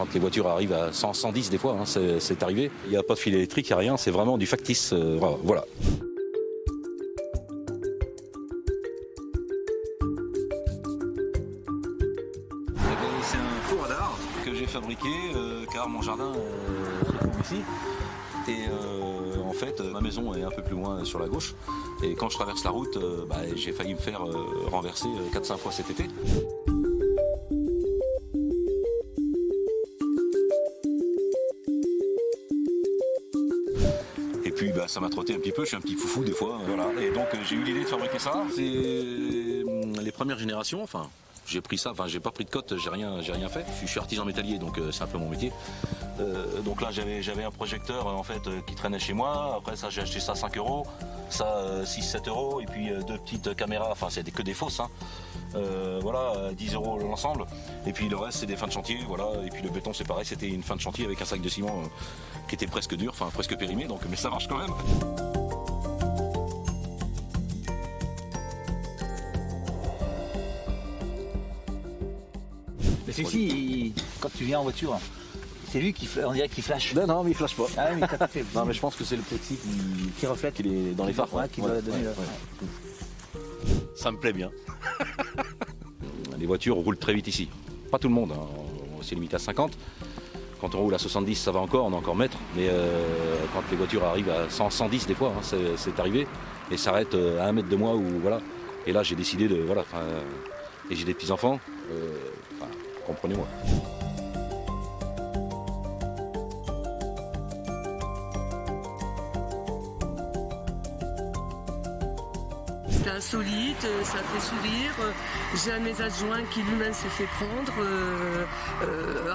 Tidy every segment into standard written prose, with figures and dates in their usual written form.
Quand les voitures arrivent à 100, 110 des fois, hein, c'est arrivé. Il n'y a pas de fil électrique, il n'y a rien, c'est vraiment du factice. Voilà. C'est un faux radar que j'ai fabriqué car mon jardin se trouve ici. Et en fait, ma maison est un peu plus loin sur la gauche. Et quand je traverse la route, j'ai failli me faire renverser 4-5 fois cet été. Et puis ça m'a trotté un petit peu, je suis un petit foufou des fois. Voilà. Et donc j'ai eu l'idée de fabriquer ça. C'est les premières générations, enfin. J'ai pris ça, j'ai pas pris de cote, j'ai rien fait. Je suis artisan métallier, donc c'est un peu mon métier. Donc là j'avais un projecteur en fait qui traînait chez moi. Après ça j'ai acheté ça 5 €, ça 6-7 €, et puis 2 petites caméras, enfin c'est que des fausses. Hein. Voilà, 10 € l'ensemble. Et puis le reste c'est des fins de chantier, voilà. Et puis le béton c'est pareil, c'était une fin de chantier avec un sac de ciment qui était presque dur, enfin presque périmé, donc mais ça marche quand même. Mais celui-ci, quand tu viens en voiture, c'est lui on dirait qu'il flash. Non, mais il flash pas. Ah oui, mais t'as pas fait. Non, mais je pense que c'est le plexi qui reflète, qui est dans les phares. Ouais, qui doit donner Ça me plaît bien. Les voitures roulent très vite ici. Pas tout le monde, hein. C'est limité à 50. Quand on roule à 70, ça va encore, on est encore maître. Mais quand les voitures arrivent à 100, 110 des fois, hein, c'est arrivé. Et s'arrêtent à 1 mètre de moi. Voilà. Et là, j'ai décidé de... Voilà, et j'ai des petits-enfants. Comprenez-moi. C'est insolite, ça fait sourire. J'ai un de mes adjoints qui lui-même s'est fait prendre,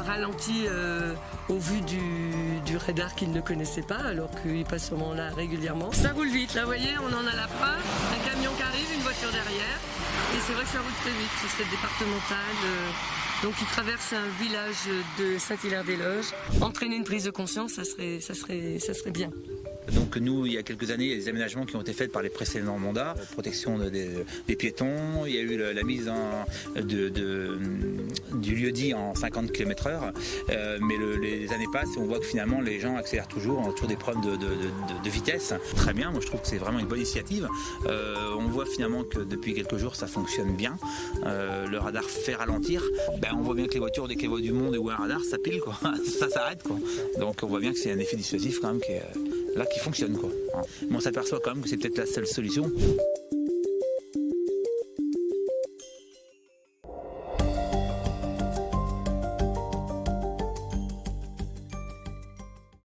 ralenti au vu du radar qu'il ne connaissait pas, alors qu'il passe sûrement là régulièrement. Ça roule vite, là vous voyez, on en a la preuve. Un camion qui arrive, une voiture derrière. Et c'est vrai que ça roule très vite sur cette départementale. Donc il traverse un village de Saint-Hilaire-des-Loges. Entraîner une prise de conscience, ça serait bien. Donc nous, il y a quelques années, il y a des aménagements qui ont été faits par les précédents mandats, protection des piétons, il y a eu la mise du lieu-dit en 50 km/h, mais les années passent et on voit que finalement les gens accélèrent toujours, on a toujours des problèmes de vitesse. Très bien, moi je trouve que c'est vraiment une bonne initiative. On voit finalement que depuis quelques jours ça fonctionne bien, le radar fait ralentir. On voit bien que les voitures, dès qu'elles voient du monde et où un radar, ça pile, quoi. Ça s'arrête, quoi. Donc on voit bien que c'est un effet dissuasif quand même qui fonctionne, quoi. Mais on s'aperçoit quand même que c'est peut-être la seule solution.